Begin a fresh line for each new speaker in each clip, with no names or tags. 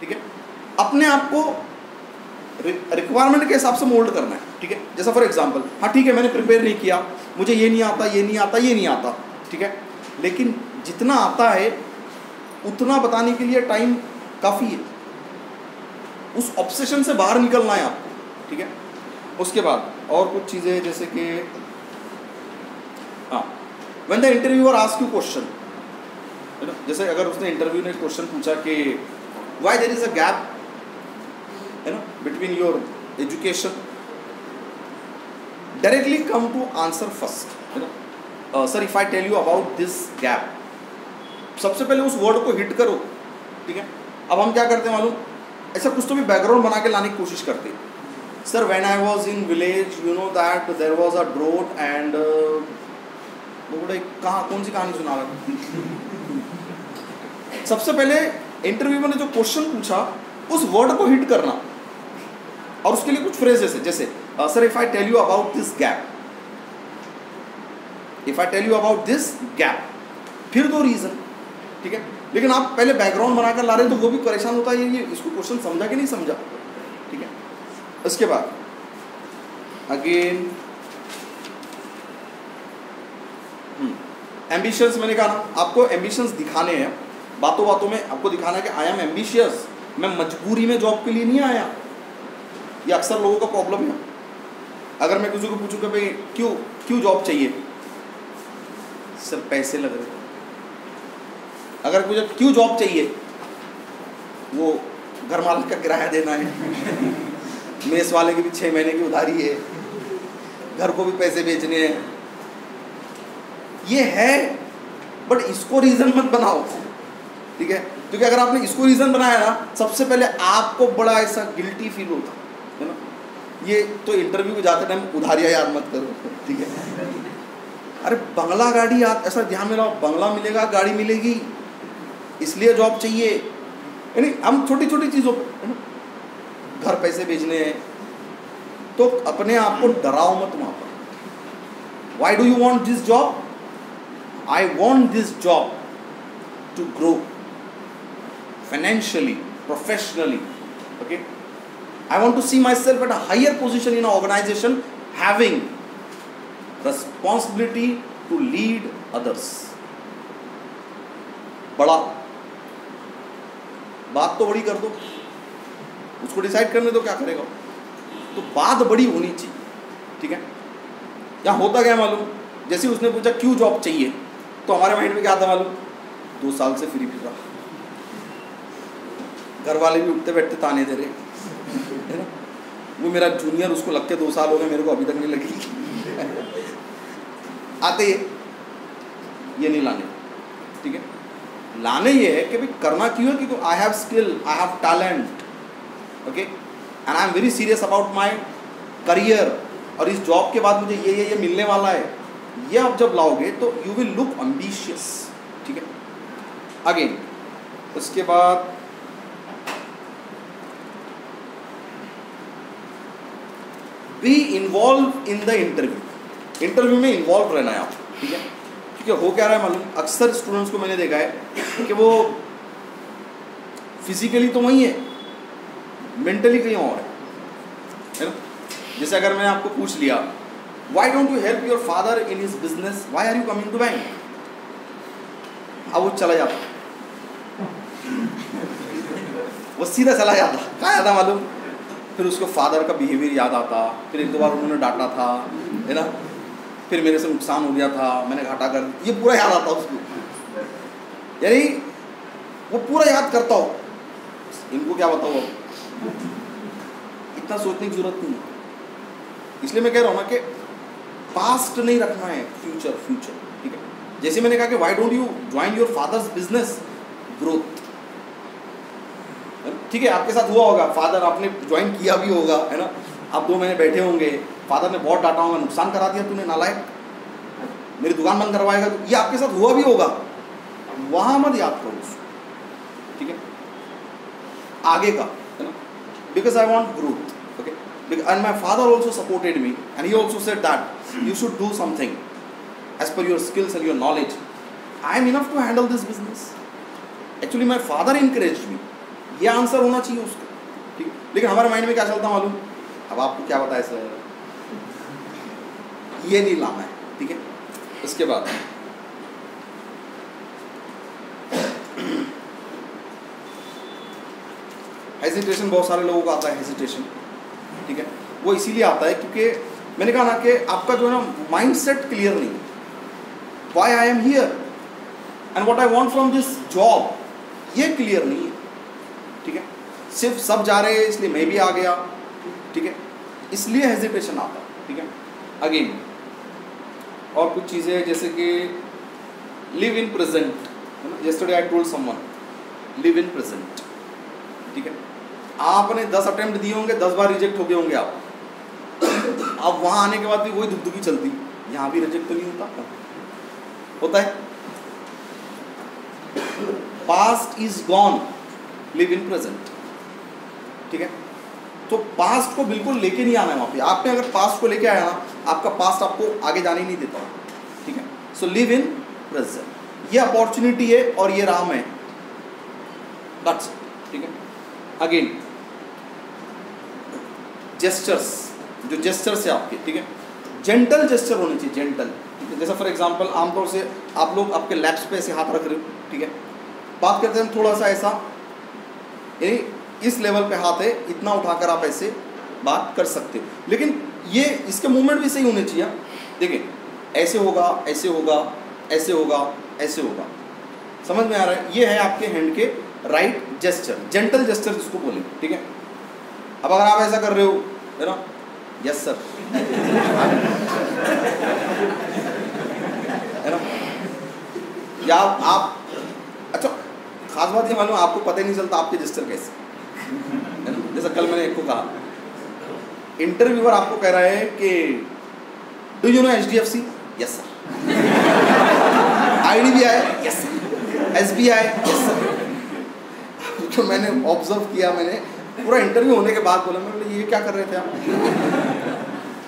ठीक है। अपने आप को रिक्वायरमेंट के हिसाब से मोल्ड करना है, ठीक है। जैसा फॉर एग्जांपल, हाँ ठीक है मैंने प्रिपेयर नहीं किया, मुझे ये नहीं आता, ये नहीं आता, ये नहीं आता, ठीक है, लेकिन जितना आता है उतना बताने के लिए टाइम काफ़ी है। उस ऑब्सेशन से बाहर निकलना है आपको, ठीक है। उसके बाद और कुछ चीज़ें जैसे कि हाँ, when the interviewer ask you question, है ना, जैसे अगर उसने इंटरव्यू ने क्वेश्चन पूछा कि why there is a gap, है ना, between your education, directly come to answer first, है ना। Sir if I tell you about this gap, सबसे पहले उस वर्ड को हिट करो, ठीक है। अब हम क्या करते हैं मालूम, ऐसा कुछ तो भी बैकग्राउंड बना के लाने की कोशिश करते हैं। Sir when I was in village you know that there was a drought and वो बड़े कहाँ कौन सी कहानी सुना रहा था। सबसे पहले इंटरव्यू में जो क्वेश्चन पूछा उस वर्ड को हिट करना, और उसके लिए कुछ फ्रेजेस है, जैसे sir if I tell you about this gap, if I tell you about this gap, फिर दो रीजन, ठीक है। लेकिन आप पहले बैकग्राउंड बनाकर ला रहे हैं तो वो भी परेशान होता है, ये इसको क्वेश्चन समझा कि नहीं समझा, ठीक है। उसके बाद अगेन एम्बिशंस, मैंने कहा ना आपको एम्बिशंस दिखाने हैं, बातों बातों में आपको दिखाना है कि आई एम एम्बिशियस, मैं मजबूरी में जॉब के लिए नहीं आया। ये अक्सर लोगों का प्रॉब्लम है। अगर मैं किसी को पूछूं कि भाई क्यों जॉब चाहिए, सर पैसे लग रहे। अगर मुझे क्यों जॉब चाहिए, वो घर मालिक का किराया देना है, मेस वाले की भी 6 महीने की उधारी है, घर को भी पैसे बेचने हैं, ये है। बट इसको रीज़न मत बनाओ, ठीक है, क्योंकि अगर आपने इसको रीज़न बनाया ना, सबसे पहले आपको बड़ा ऐसा गिल्टी फील होता है ना। ये तो इंटरव्यू में जाते टाइम उधारियाँ याद मत करो, ठीक है। अरे बंगला गाड़ी याद, ऐसा ध्यान में रहो, बंगला मिलेगा गाड़ी मिलेगी, इसलिए जॉब चाहिए। यानी हम छोटी छोटी चीज़ों पर, घर पैसे भेजने हैं, तो अपने आप को डराओ मत वहाँ पर। Why do you want this job? I want this job to grow financially, professionally, okay. I want to see myself at a higher position in a organisation having responsibility to lead others। बड़ा बात तो बड़ी कर दो, उसको decide करने दो क्या करेगा, तो बात बड़ी होनी चाहिए, ठीक है। यहाँ होता क्या मालूम, जैसे उसने पूछा क्यों जॉब चाहिए, तो हमारे माइंड में क्या आता मालूम, 2 साल से फ्री फिर रहा, घर वाले भी उठते बैठते ताने दे रहे, है ना, वो मेरा जूनियर, उसको लगते 2 साल हो गए, मेरे को अभी तक नहीं लगी। आते ये नहीं लाने, ठीक है। लाने ये है कि भाई करना क्यों है, क्योंकि I have skill, I have talent, okay, and I am very serious about my career, और इस जॉब के बाद मुझे ये मिलने वाला है। ये आप जब लाओगे तो यू विल लुक एम्बिशियस, ठीक है। अगेन उसके बाद be involve in the interview, interview में इन्वॉल्व रहना है आप, ठीक है। क्योंकि हो क्या रहा है मालूम, अक्सर स्टूडेंट्स को मैंने देखा है कि वो फिजिकली तो वही है, मेंटली कहीं और है ना। जैसे अगर मैंने आपको पूछ लिया why don't you help your father in his business, why are you coming to bank, अब वो चला जाता, वो सीधा चला जाता, कहाँ जाता मालूम, फिर उसको फादर का बिहेवियर याद आता, फिर 1-2 बार उन्होंने डांटा था, है ना, फिर मेरे से नुकसान हो गया था, मैंने घाटा कर, ये पूरा याद आता उसको, यानी वो पूरा याद करता हो। इनको क्या बताओ, इतना सोचने की जरूरत नहीं है। इसलिए मैं कह रहा हूँ ना कि पास्ट नहीं रखना है, फ्यूचर, ठीक है। जैसे मैंने कहा कि why don't you join your father's business, growth, ठीक है। आपके साथ हुआ होगा, फादर आपने ज्वाइन किया भी होगा, है ना, आप 2 महीने बैठे होंगे, फादर ने बहुत डांटा होगा, नुकसान करा दिया तूने नालायक, मेरी दुकान बंद करवाएगा, ये आपके साथ हुआ भी होगा, वहाँ मत याद करो उसको, ठीक है, आगे का, है ना, because I want growth, okay, and my father also supported me and he also said that you should do something as per your skills and your knowledge, I am enough to handle this business. Actually my father encouraged me, ये answer होना चाहिए उसका, ठीक है। लेकिन हमारे mind में क्या चलता मालूम, अब आपको क्या बताए सर, ये नहीं लाना है, ठीक है। इसके बाद हेजिटेशन, बहुत सारे लोगों को आता है हेजिटेशन, ठीक है। वो इसीलिए आता है क्योंकि मैंने कहा ना कि आपका जो है ना माइंड सेट क्लियर नहीं है, why I am here and what I want from this job, ये क्लियर नहीं है, ठीक है। सिर्फ सब जा रहे हैं इसलिए मैं भी आ गया, ठीक है, इसलिए हेजिटेशन आता है, ठीक है। अगेन और कुछ चीज़ें जैसे कि live in present, yesterday I told someone live in present, ठीक है। आपने 10 अटेम्प्ट दिए होंगे, 10 बार रिजेक्ट हो गए होंगे आप, अब वहाँ आने के बाद भी वही दुखदुखी चलती, यहाँ भी रिजेक्ट तो नहीं होता है। Past is gone, live in present, ठीक है। तो पास्ट को बिल्कुल लेके नहीं आना है वहाँ पे, आपने अगर पास्ट को लेके आया ना, आपका पास्ट आपको आगे जाने ही नहीं देता, ठीक है। सो लिव इन प्रेजेंट, ये अपॉर्चुनिटी है और ये राम है, दैट्स ठीक है। अगेन जेस्चर्स, जो जेस्चर्स है आपके, ठीक है, जेंटल जेस्चर होने चाहिए, जेंटल, ठीक है। जैसा फॉर एग्जांपल आमतौर से आप लोग आपके लैप्स पे ऐसे हाथ रख रहे हो, ठीक है, बात करते हैं थोड़ा सा ऐसा, यानी इस लेवल पे हाथ है, इतना उठाकर आप ऐसे बात कर सकते हो, लेकिन ये इसके मूवमेंट भी सही होने चाहिए। देखिए ऐसे होगा, ऐसे होगा, ऐसे होगा, ऐसे होगा, समझ में आ रहा है। ये है आपके हैंड के राइट जेस्चर, जेंटल जेस्चर जिसको बोले, ठीक है। अब अगर आप ऐसा कर रहे हो, है ना, यस सर, है ना, या आप अच्छा, खास बात ये मालूम, आपको पता ही नहीं चलता आपके जेस्चर कैसे, है ना। जैसा कल मैंने एक को कहा, इंटरव्यूअर आपको कह रहा है कि do you no HDFC, yes sir, IDBI, yes sir, SBI, yes sir. तो मैंने ऑब्जर्व किया, मैंने पूरा इंटरव्यू होने के बाद बोला, मैं बोले ये क्या कर रहे थे आप?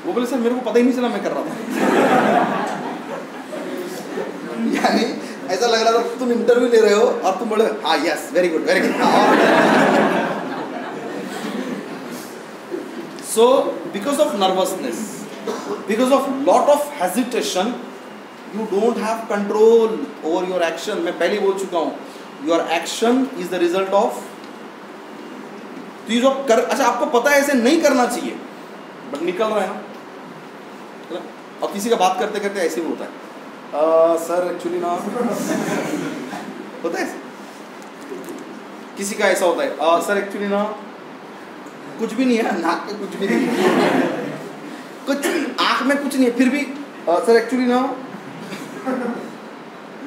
वो बोले सर मेरे को पता ही नहीं चला मैं कर रहा था। यानी ऐसा लग रहा था तुम इंटरव्यू ले रहे हो और तुम बोले हाँ yes very good very good. So because of nervousness, because of lot of hesitation, you don't have control over your action. मैं पहले बोल चुका हूँ, your action is the result of, तो ये जो कर, अच्छा आपको पता है ऐसे नहीं करना चाहिए बट निकल रहा है ना। और किसी का बात करते करते ऐसे भी होता है, सर एक्चुअली ना, होता है किसी का ऐसा होता है, सर एक्चुअली ना कुछ भी नहीं है, नाक पे कुछ भी नहीं है, कुछ आँख में कुछ नहीं है, फिर भी सर एक्चुअली ना,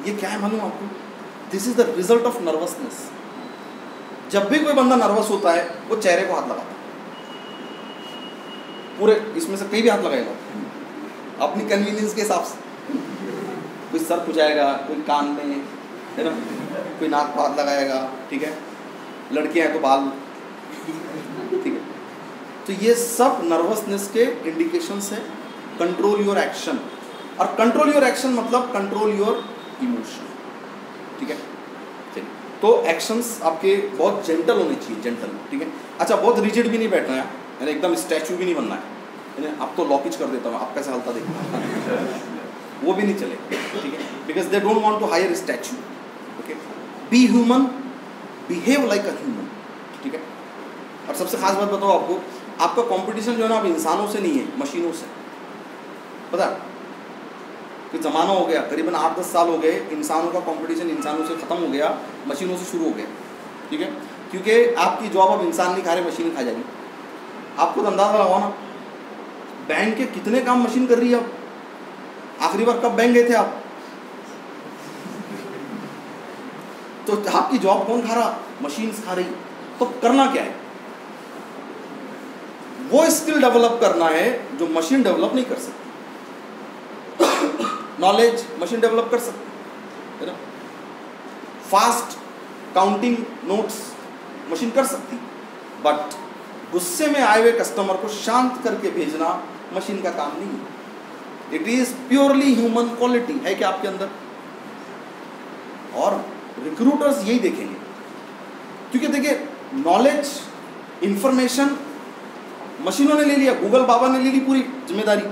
ये क्या है मालूम आपको, this is the result of nervousness. जब भी कोई बंदा नर्वस होता है वो चेहरे को हाथ लगाता है, पूरे इसमें से कहीं भी हाथ लगाएगा अपनी कन्वीनियंस के हिसाब से, कोई सर खुजाएगा, कोई कान में, है ना, कोई नाक को हाथ लगाएगा, ठीक है, लड़कियां हैं तो बाल, ठीक है। तो ये सब नर्वसनेस के इंडिकेशंस है। कंट्रोल योर एक्शन, और कंट्रोल योर एक्शन मतलब कंट्रोल योर इमोशन, ठीक है। तो एक्शंस आपके बहुत जेंटल होने चाहिए, जेंटल, ठीक है। अच्छा बहुत रिजिड भी नहीं बैठना है, यानी एकदम स्टैचू भी नहीं बनना है, अब तो लॉकिच कर देता हूँ, आप कैसे हलता देखना, वो भी नहीं चलेगा, ठीक है, because they don't want to hire statue, okay. Be human, behave like a human, ठीक है। और सबसे खास बात बताओ आपको, आपका कंपटीशन जो है ना अब इंसानों से नहीं है, मशीनों से, पता कि ज़माना हो गया, करीबन 8-10 साल हो गए, इंसानों का कंपटीशन इंसानों से ख़त्म हो गया, मशीनों से शुरू हो गया, ठीक है। क्योंकि आपकी जॉब अब इंसान नहीं खा रहे, मशीन खा जाएगी। आपको तो अंदाज़ा लगाओ ना, बैंक के कितने काम मशीन कर रही है अब। आखिरी बार कब बैंक गए थे आप? तो आपकी जॉब कौन खा रहा? मशीन खा रही। तो करना क्या है? वो स्किल डेवलप करना है जो मशीन डेवलप नहीं कर सकती। नॉलेज मशीन डेवलप कर सकती है ना, फास्ट काउंटिंग नोट्स मशीन कर सकती, बट गुस्से में आए हुए कस्टमर को शांत करके भेजना मशीन का काम नहीं है। It is purely human quality है क्या आपके अंदर, और रिक्रूटर्स यही देखेंगे। क्योंकि देखिए नॉलेज, इंफॉर्मेशन मशीनों ने ले लिया, गूगल बाबा ने ले ली पूरी जिम्मेदारी।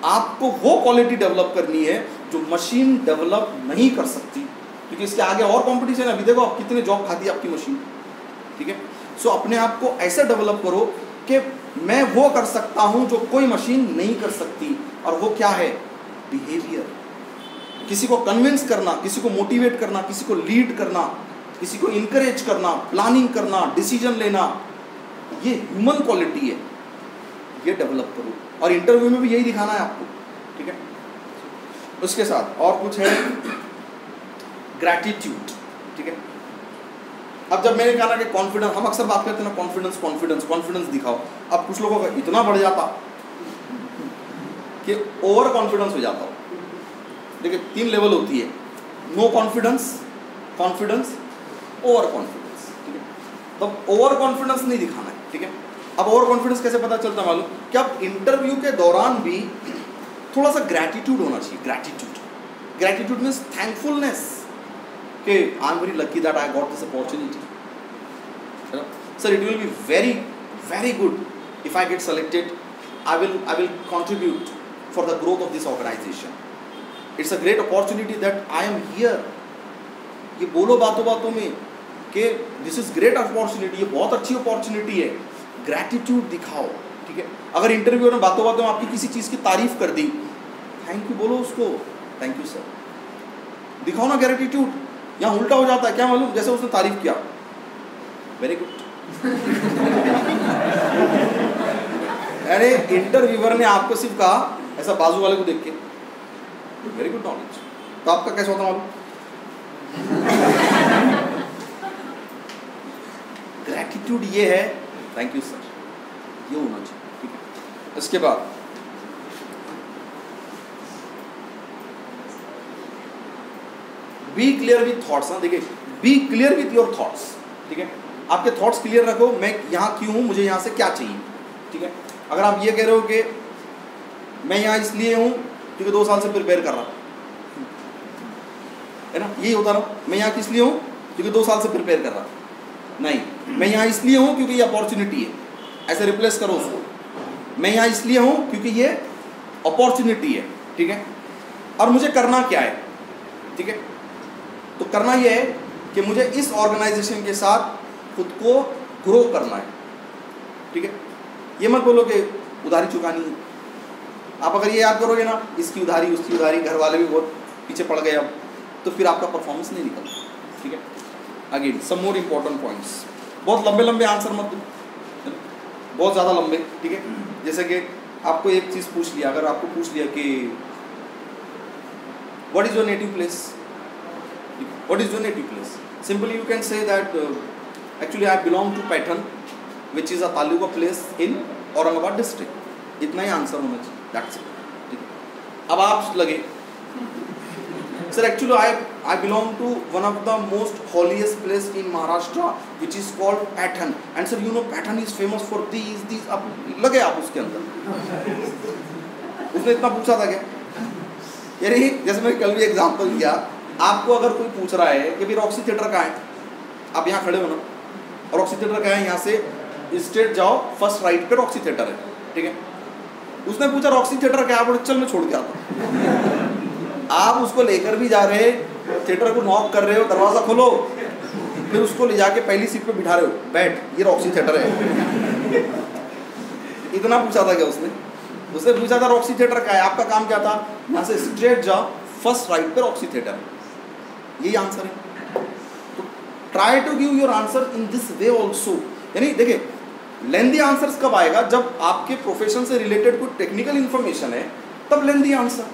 आपको वो क्वालिटी डेवलप करनी है जो मशीन डेवलप नहीं कर सकती, क्योंकि इसके आगे और कंपटीशन है। अभी देखो आप कितने जॉब खाती है आपकी मशीन, ठीक है। सो अपने आप को ऐसे डेवलप करो कि मैं वो कर सकता हूं जो कोई मशीन नहीं कर सकती, और वो क्या है? बिहेवियर। किसी को कन्विंस करना, किसी को मोटिवेट करना, किसी को लीड करना, किसी को इनकरेज करना, प्लानिंग करना, डिसीजन लेना, ये ह्यूमन क्वालिटी है, ये डेवलप करो। और इंटरव्यू में भी यही दिखाना है आपको, ठीक है। उसके साथ और कुछ है, ग्रैटिट्यूड, ठीक है। अब जब मैंने कहा ना कि कॉन्फिडेंस, हम अक्सर बात करते हैं ना कॉन्फिडेंस कॉन्फिडेंस कॉन्फिडेंस दिखाओ। अब कुछ लोगों का इतना बढ़ जाता कि ओवर कॉन्फिडेंस हो जाता हो। देखिए 3 लेवल होती है, no confidence, confidence, over confidence, ठीक है। तब ओवर कॉन्फिडेंस नहीं दिखाना है, ठीक है। अब ओवर कॉन्फिडेंस कैसे पता चलता मालूम? कि अब इंटरव्यू के दौरान भी थोड़ा सा ग्रैटिट्यूड होना चाहिए। ग्रैटिट्यूड मीन्स थैंकफुलनेस कि I am very lucky that I got this opportunity, sir it will be very very good if I get selected, I will contribute for the growth of this organisation, it's a great opportunity that I am here. ये बोलो बातों बातों में कि this is great opportunity, ये बहुत अच्छी opportunity है। ग्रैटिट्यूड दिखाओ, ठीक है। अगर इंटरव्यू में बातों बातों में आपकी किसी चीज़ की तारीफ कर दी, थैंक यू बोलो उसको, थैंक यू सर, दिखाओ ना ग्रैटिट्यूड। यहाँ उल्टा हो जाता है, क्या मालूम? जैसे उसने तारीफ किया, वेरी गुड, अरे इंटरव्यूअर ने आपको सिर्फ कहा ऐसा बाजू वाले को देख के, वेरी गुड नॉलेज, तो आपका कैसा होता मालूम? ग्रैटिट्यूड ये है, थैंक यू सर, ये होना चाहिए, ठीक है। इसके बाद बी क्लियर विथ थॉट्स। ना देखिए, be clear with your thoughts, ठीक है। आपके थॉट्स क्लियर रखो, मैं यहाँ क्यों हूँ, मुझे यहाँ से क्या चाहिए, ठीक है। अगर आप ये कह रहे हो कि मैं यहाँ इसलिए हूँ क्योंकि 2 साल से प्रिपेयर कर रहा है ना, यही होता ना, मैं यहाँ किस लिए हूँ क्योंकि 2 साल से प्रिपेयर कर रहा, नहीं, मैं यहाँ इसलिए हूँ क्योंकि ये अपॉर्चुनिटी है, ऐसे रिप्लेस करो उसको, मैं यहाँ इसलिए हूँ क्योंकि ये अपॉर्चुनिटी है, ठीक है। और मुझे करना क्या है, ठीक है। तो करना ये है कि मुझे इस ऑर्गेनाइजेशन के साथ खुद को ग्रो करना है, ठीक है। ये मत बोलो कि उधारी चुकानी है। आप अगर ये याद करोगे ना, इसकी उधारी उसकी उधारी, घर वाले भी बहुत पीछे पड़ गए अब, तो फिर आपका परफॉर्मेंस नहीं निकलता, ठीक है। Again some more important points, बहुत लंबे लंबे आंसर मत दो, बहुत ज़्यादा लंबे, ठीक है। जैसे कि आपको एक चीज़ पूछ लिया, अगर आपको पूछ लिया कि what is your native place, what is your native place, simply you can say that actually I belong to Paithan which is a taluka place in Aurangabad district, इतना ही आंसर होना चाहिए, दैट्स इट, ठीक है। अब आप लगे sir actually I belong to one of the most holiest place in Maharashtra which is called Paithan, and sir you know Paithan is famous for these, अब लगे आप उसके अंदर। उसने इतना पूछा था क्या? यानी जैसे मैं कल भी एग्जाम्पल दिया, आपको अगर कोई पूछ रहा है कि भाई रॉक्सी थिएटर कहाँ है, आप यहाँ खड़े हो ना, और रॉक्सी थिएटर कहाँ है, यहाँ से स्ट्रेट जाओ, फर्स्ट राइट पे रॉक्सी थिएटर है, ठीक है। उसने पूछा रॉक्सी थिएटर क्या है, चल मैं छोड़ के आता। आप उसको लेकर भी जा रहे, थिएटर को नॉक कर रहे हो, दरवाज़ा खोलो, फिर उसको ले जाके पहली सीट पे बिठा रहे हो, बैठ, ये रॉक्सी थिएटर है। इतना पूछा था क्या उसने? उसने पूछा था रॉक्सी थिएटर का है, आपका काम क्या था, यहाँ से स्ट्रेट जाओ, फर्स्ट राइट पे रॉक्सी थिएटर, यही आंसर है। तो try to give your answer in this way also. यानी देखिए, लेंदी आंसर्स कब आएगा, जब आपके प्रोफेशन से रिलेटेड कोई टेक्निकल इन्फॉर्मेशन है, तब लेंदी आंसर।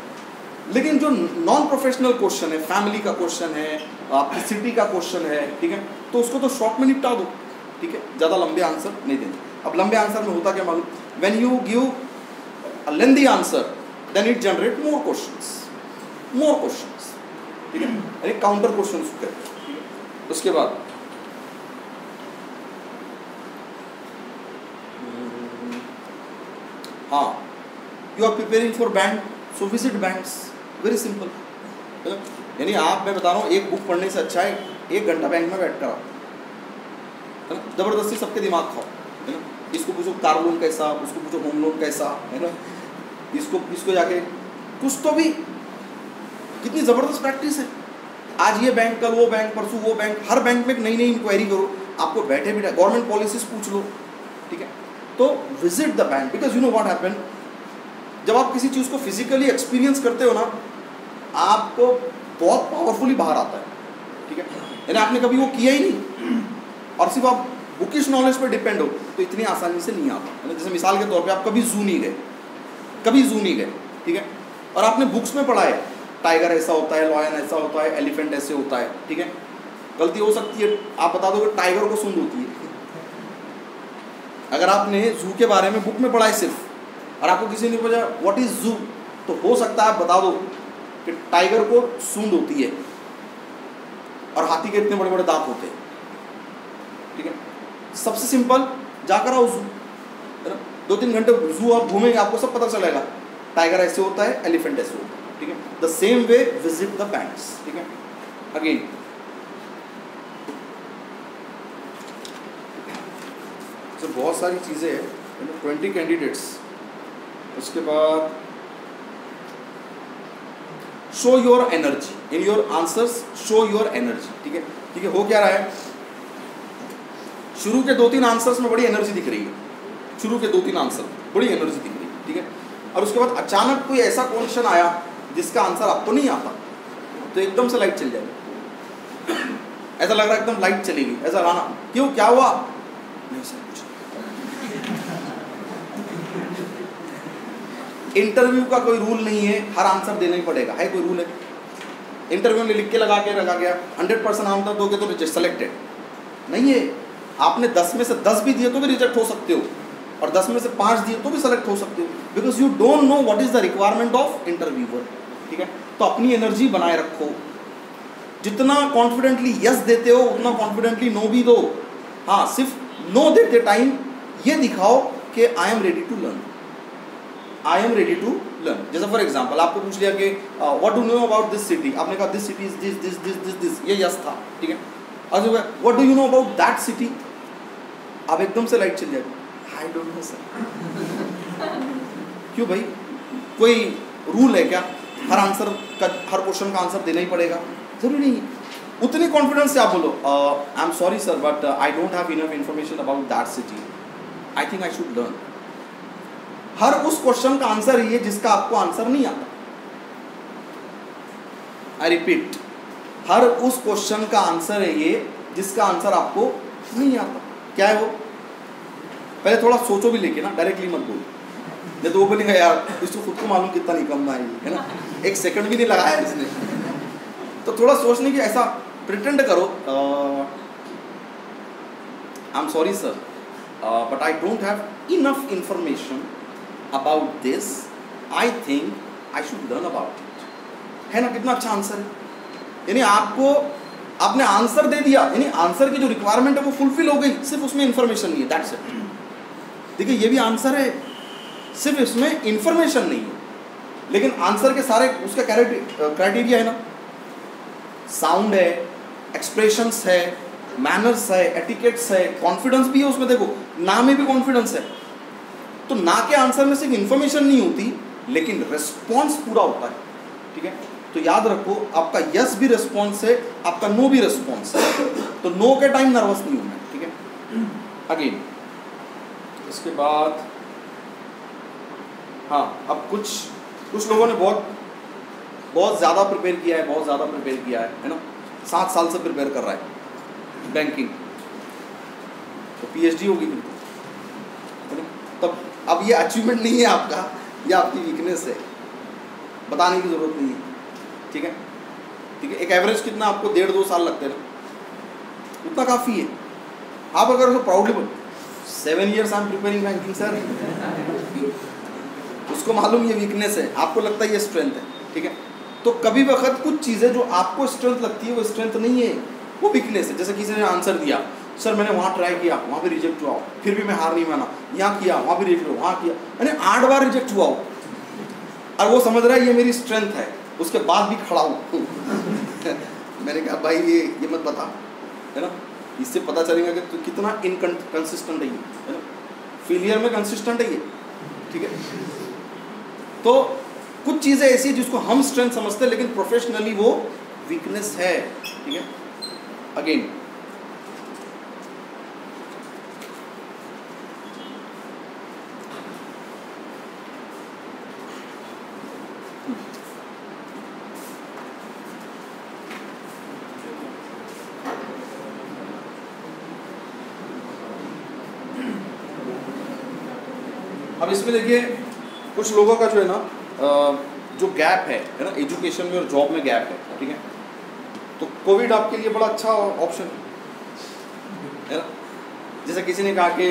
लेकिन जो नॉन प्रोफेशनल क्वेश्चन है, फैमिली का क्वेश्चन है, आपकी सिटी का क्वेश्चन है, ठीक है, तो उसको तो शॉर्ट में निपटा दो, ठीक है, ज़्यादा लंबे आंसर नहीं देंगे। अब लंबे आंसर में होता क्या मालूम, when you give a lengthy answer then it generate more questions, ठीक है, अरे काउंटर क्वेश्चन कहते हैं। उसके बाद हाँ, you are preparing for bank, so visit banks, very simple. यानी आप, मैं बता रहा हूँ, एक बुक पढ़ने से अच्छा है 1 घंटा बैंक में बैठ कर आओ, है ना, ज़बरदस्ती सबके दिमाग खाओ, है ना, इसको पूछो कार लोन कैसा, उसको पूछो होम लोन कैसा, है ना, इसको जाके कुछ तो भी, कितनी ज़बरदस्त प्रैक्टिस है। आज ये बैंक, कल वो बैंक, परसों वो बैंक, हर बैंक में एक नई नई इंक्वायरी करो, आपको बैठे बैठे गवर्नमेंट पॉलिसीज पूछ लो, ठीक है। तो visit the bank, because you know what happen, जब आप किसी चीज़ को फिजिकली एक्सपीरियंस करते हो ना, आपको बहुत पावरफुली बाहर आता है, ठीक है। यानी आपने कभी वो किया ही नहीं और सिर्फ आप बुकिश नॉलेज पर डिपेंड हो तो इतनी आसानी से नहीं आता, है ना। जैसे मिसाल के तौर पे आप कभी जू नहीं गए, ठीक है, और आपने बुक्स में पढ़ा है टाइगर ऐसा होता है, लॉयन ऐसा होता है, एलिफेंट ऐसे होता है, ठीक है। गलती हो सकती है, आप बता दो कि टाइगर को सूंड होती है। अगर आपने जू के बारे में बुक में पढ़ा है सिर्फ और आपको किसी ने पूछा व्हाट इज जू, तो हो सकता है आप बता दो कि टाइगर को सूंड होती है और हाथी के इतने बड़े बड़े दांत होते हैं, ठीक है। सबसे सिंपल, जाकर आओ जू, है ना, 2-3 घंटे जू आप घूमेंगे, आपको सब पता चलेगा टाइगर ऐसे होता है, एलिफेंट ऐसे होता है, ठीक है। The same way visit the banks, ठीक है। अगेन तो बहुत सारी चीज़ें हैं, 20 कैंडिडेट्स। उसके बाद show your energy in your answers, show your energy, ठीक है, ठीक है। हो क्या रहा है, शुरू के 2-3 आंसर्स में बड़ी एनर्जी दिख रही है, शुरू के 2-3 आंसर बड़ी एनर्जी दिख रही है, ठीक है। और उसके बाद अचानक कोई ऐसा क्वेश्चन आया जिसका आंसर आपको नहीं आता, तो एकदम से लाइट चल जाएगी, ऐसा लग रहा है एकदम लाइट चलेगी, ऐसा लाना, क्यों, क्या हुआ, नहीं सर कुछ। इंटरव्यू का कोई रूल नहीं है, हर आंसर देना ही पड़ेगा, है कोई रूल है? इंटरव्यू में लिख के लगा गया 100% आंसर दोगे तो रिजेक्ट, सेलेक्टेड नहीं है। आपने 10 में से 10 भी दिए तो भी रिजेक्ट हो सकते हो, और 10 में से 5 दिए तो भी सेलेक्ट हो सकते हो, because you don't know what is the requirement of interviewer, ठीक है। तो अपनी एनर्जी बनाए रखो, जितना कॉन्फिडेंटली यस देते हो उतना कॉन्फिडेंटली नो भी दो। हाँ, सिर्फ नो देते टाइम ये दिखाओ कि I am ready to learn, I am ready to learn. जैसे फॉर एग्जाम्पल आपको पूछ लिया कि what do know about this city, आपने कहा this city is this this this this this, ये यस था, ठीक है। और what do you know about that city, आप एकदम से लाइट चल जाएगी, आई डोंट नो सर। क्यों भाई, कोई रूल है क्या, हर आंसर का, हर क्वेश्चन का आंसर देना ही पड़ेगा? जरूरी नहीं। उतनी कॉन्फिडेंस से आप बोलो I am sorry sir but I don't have enough information about that city, I think I should learn. हर उस क्वेश्चन का आंसर ये जिसका आपको आंसर नहीं आता। आई रिपीट, हर उस क्वेश्चन का आंसर है ये जिसका आंसर आपको नहीं आता। क्या है वो? पहले थोड़ा सोचो भी, लेके ना डायरेक्टली मत बोलो, नहीं तो वो बोलेगा यार इसको खुद को मालूम कितना निकम्मा है ना, 1 सेकंड भी नहीं लगाया इसने। तो थोड़ा सोचने की, ऐसा प्रिटेंड करो आई am sorry sir but I don't have enough information about this, I think I should learn about it, है ना। कितना अच्छा आंसर है, यानी आपने आंसर दे दिया, यानी आंसर की जो रिक्वायरमेंट है वो फुलफिल हो गई, सिर्फ उसमें इंफॉर्मेशन नहीं है, दैट्स इट। देखिए ये भी आंसर है, सिर्फ इसमें इंफॉर्मेशन नहीं है, लेकिन आंसर के सारे उसका क्राइटेरिया है ना, साउंड है, एक्सप्रेशंस है, मैनर्स है, एटिकेट्स है, कॉन्फिडेंस भी है उसमें। देखो ना में भी कॉन्फिडेंस है, तो ना के आंसर में सिर्फ इंफॉर्मेशन नहीं होती लेकिन रिस्पॉन्स पूरा होता है, ठीक है। तो याद रखो, आपका यस भी रिस्पॉन्स है, आपका नो भी रिस्पॉन्स है, तो नो के टाइम नर्वस नहीं होना, ठीक है। अगेन इसके बाद हाँ, अब कुछ लोगों ने बहुत ज़्यादा प्रिपेयर किया है ना, 7 साल से प्रिपेयर कर रहा है बैंकिंग, तो पीएचडी होगी फिर, तब अब ये अचीवमेंट नहीं है आपका, ये आपकी वीकनेस है, बताने की ज़रूरत नहीं है, ठीक है। एक एवरेज कितना आपको 1.5-2 साल लगते हैं ना, उतना काफ़ी है। आप अगर उसको प्राउडली बोल 7 years I am preparing banking sir, उसको मालूम ये वीकनेस है, आपको लगता है ये स्ट्रेंथ है, ठीक है। तो कभी वक्त कुछ चीज़ें जो आपको स्ट्रेंथ लगती है वो स्ट्रेंथ नहीं है, वो वीकनेस है। जैसे किसी ने आंसर दिया, सर मैंने वहाँ ट्राई किया, वहाँ भी रिजेक्ट हुआ, फिर भी मैं हार नहीं माना, यहाँ किया, वहाँ भी रिजेक्ट हुआ, वहाँ किया, मैंने 8 बार रिजेक्ट हुआ, और वो समझ रहा है ये मेरी स्ट्रेंथ है, उसके बाद भी खड़ा हूँ। मैंने कहा भाई ये मत बता, है ना, इससे पता चलेगा कि तू कितना इनकंसिस्टेंट है ना, फेलियर में कंसिस्टेंट है ये, ठीक है। तो कुछ चीज़ें ऐसी जिसको हम स्ट्रेंथ समझते हैं लेकिन प्रोफेशनली वो वीकनेस है, ठीक है। अगेन अब इसमें देखिए कुछ लोगों का जो है ना जो गैप है ना, एजुकेशन में और जॉब में गैप है, ठीक है। तो कोविड आपके लिए बड़ा अच्छा ऑप्शन है ना। जैसे किसी ने कहा कि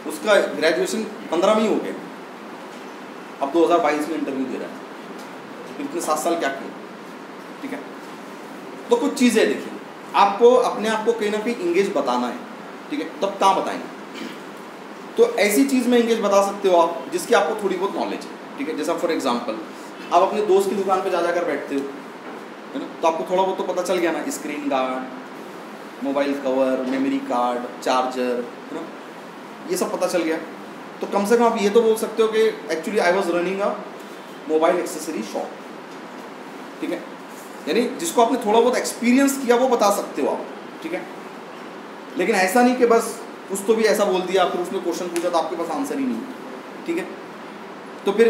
उसका ग्रेजुएशन 15 में ही हो गया, अब 2022 में इंटरव्यू दे रहा है, इतने 7 साल क्या किए, ठीक है। तो कुछ चीज़ें देखिए, आपको अपने आप को कहीं ना कहीं इंगेज बताना है, ठीक है, तब कहाँ बताएंगे। तो ऐसी चीज़ में इंगेज बता सकते हो आप जिसकी आपको थोड़ी बहुत नॉलेज है, ठीक है। जैसा फॉर एग्जांपल आप अपने दोस्त की दुकान पे जा जाकर बैठते हो, है ना, तो आपको थोड़ा बहुत तो पता चल गया ना, screen guard, mobile cover, memory card, charger, है ना, ये सब पता चल गया। तो कम से कम आप ये तो बोल सकते हो कि actually I was running a mobile accessory shop, ठीक है। यानी जिसको आपने थोड़ा बहुत एक्सपीरियंस किया वो बता सकते हो आप, ठीक है। लेकिन ऐसा नहीं कि बस कुछ तो भी ऐसा बोल दिया, फिर उसने क्वेश्चन पूछा तो आपके पास आंसर ही नहीं, ठीक है। तो फिर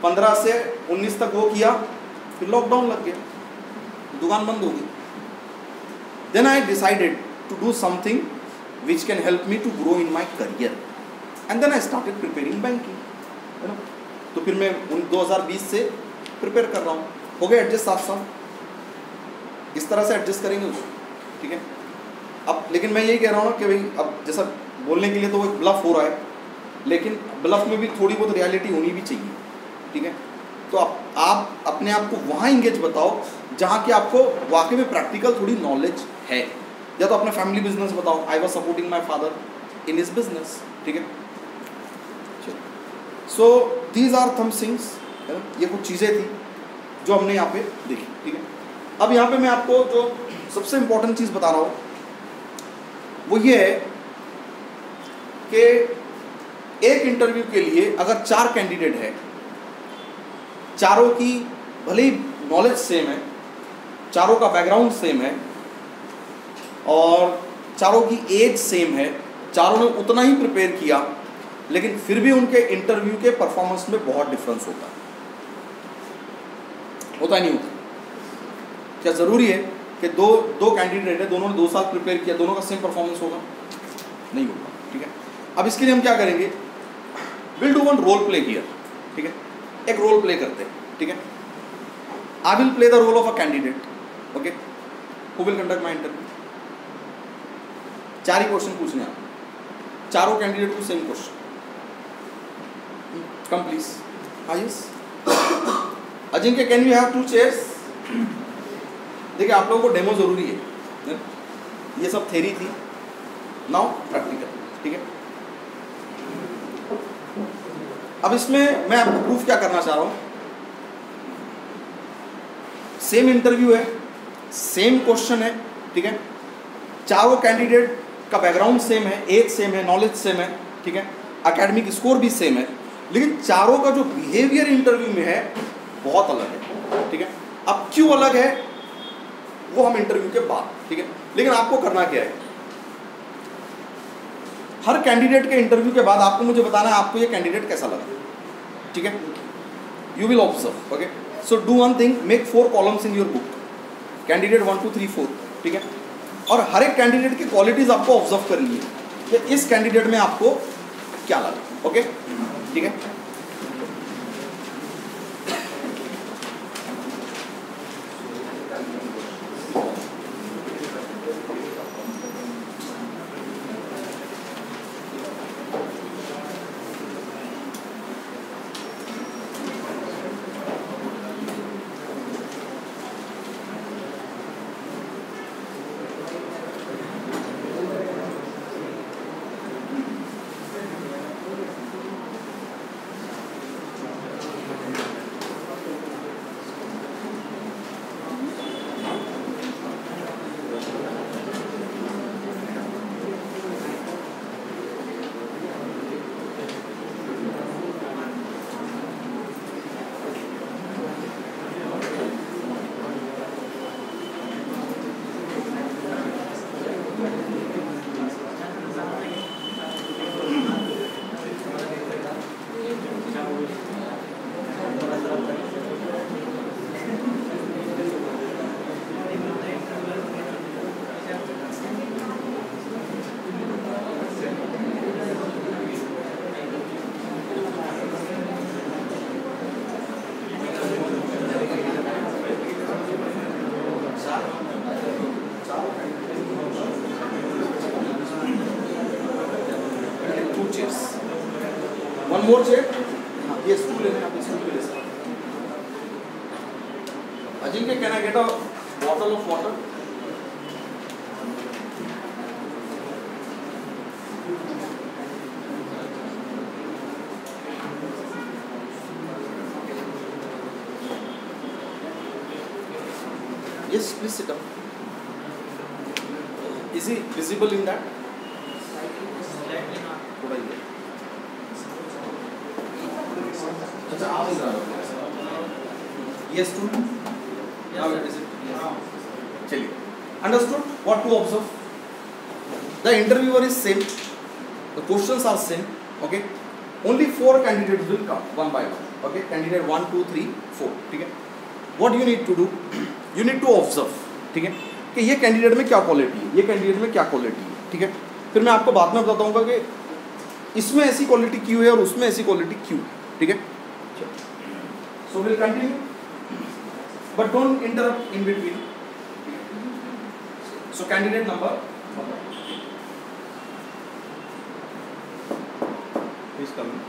15 से 19 तक वो किया, फिर लॉकडाउन लग गया, दुकान बंद हो गई। Then I decided to do something which can help me to grow in my career and then I started preparing banking, है ना। तो फिर मैं 2020 से प्रिपेयर कर रहा हूँ, हो गया एडजस्ट 7 साल, इस तरह से एडजस्ट करेंगे उसको, ठीक है। अब लेकिन मैं यही कह रहा हूँ ना कि भाई अब जैसा बोलने के लिए तो वो एक ब्लफ हो रहा है, लेकिन ब्लफ में भी थोड़ी बहुत रियलिटी होनी भी चाहिए, ठीक है। तो आप अपने आप को वहाँ इंगेज बताओ जहाँ कि आपको वाकई में प्रैक्टिकल थोड़ी नॉलेज है, या तो अपना फैमिली बिजनेस बताओ, I was supporting my father in his business, ठीक है। So these are some things, है ना, ये कुछ चीज़ें थी जो हमने यहाँ पे देखी, ठीक है। अब यहाँ पे मैं आपको जो सबसे इम्पोर्टेंट चीज़ बता रहा हूँ वो ये है कि एक इंटरव्यू के लिए अगर 4 कैंडिडेट है, चारों की भले ही नॉलेज सेम है, चारों का बैकग्राउंड सेम है और चारों की एज सेम है, चारों ने उतना ही प्रिपेयर किया, लेकिन फिर भी उनके इंटरव्यू के परफॉर्मेंस में बहुत डिफरेंस होता है, होता नहीं होता। क्या ज़रूरी है कि दो कैंडिडेट है, दोनों ने 2 साल प्रिपेयर किया, दोनों का सेम परफॉर्मेंस होगा? नहीं होगा, ठीक है। अब इसके लिए हम क्या करेंगे, will do one role play here, ठीक है। एक रोल प्ले करते हैं, ठीक है। I will play the role of a candidate, okay, who will conduct my interview. 4 ही क्वेश्चन पूछने हैं, चारों कैंडिडेट को same question. Come please, Ayush, Ajinkya, can you have 2 chairs. देखिए आप लोगों को डेमो जरूरी है, ये सब थ्योरी थी, नाउ प्रैक्टिकल, ठीक है। अब इसमें मैं आपको प्रूफ क्या करना चाह रहा हूँ, सेम इंटरव्यू है, सेम क्वेश्चन है, ठीक है। चारों कैंडिडेट का बैकग्राउंड सेम है, एज सेम है, नॉलेज सेम है, ठीक है, एकेडमिक स्कोर भी सेम है, लेकिन चारों का जो बिहेवियर इंटरव्यू में है बहुत अलग है, ठीक है। अब क्यों अलग है वो हम इंटरव्यू के बाद, ठीक है। लेकिन आपको करना क्या है, हर कैंडिडेट के इंटरव्यू के बाद आपको मुझे बताना है आपको ये कैंडिडेट कैसा लगा, ठीक है। You will observe, okay. So do one thing, make 4 columns in your book, candidate 1 2 3 4, ठीक है। और हर एक कैंडिडेट की क्वालिटीज आपको ऑब्जर्व करनी है कि इस कैंडिडेट में आपको क्या लगा, ओके, ठीक है। वन मोर चेक, ये स्टूल लेने आप स्टूल भी ले सकते हैं। Ajinkya, can I get a bottle of water? Yes, please sit up. Is he visible in that? थोड़ा ही है। अच्छा, आप इधर आओ। Yes, true. Now it is it. चलिए, understood what to observe? The interviewer is same, the questions are same, okay? Only 4 candidates will come one by one, okay? Candidate 1, 2, 3, 4, ठीक है? What you need to do? You need to observe, ठीक है? कि ये candidate में क्या quality है, ये कैंडिडेट में क्या क्वालिटी है, ठीक है? फिर मैं आपको बाद में बताता हूँ कि इसमें ऐसी क्वालिटी क्यों है और उसमें ऐसी क्वालिटी क्यों है, ठीक है? So we'll continue, but don't interrupt in between. So candidate number, please come in.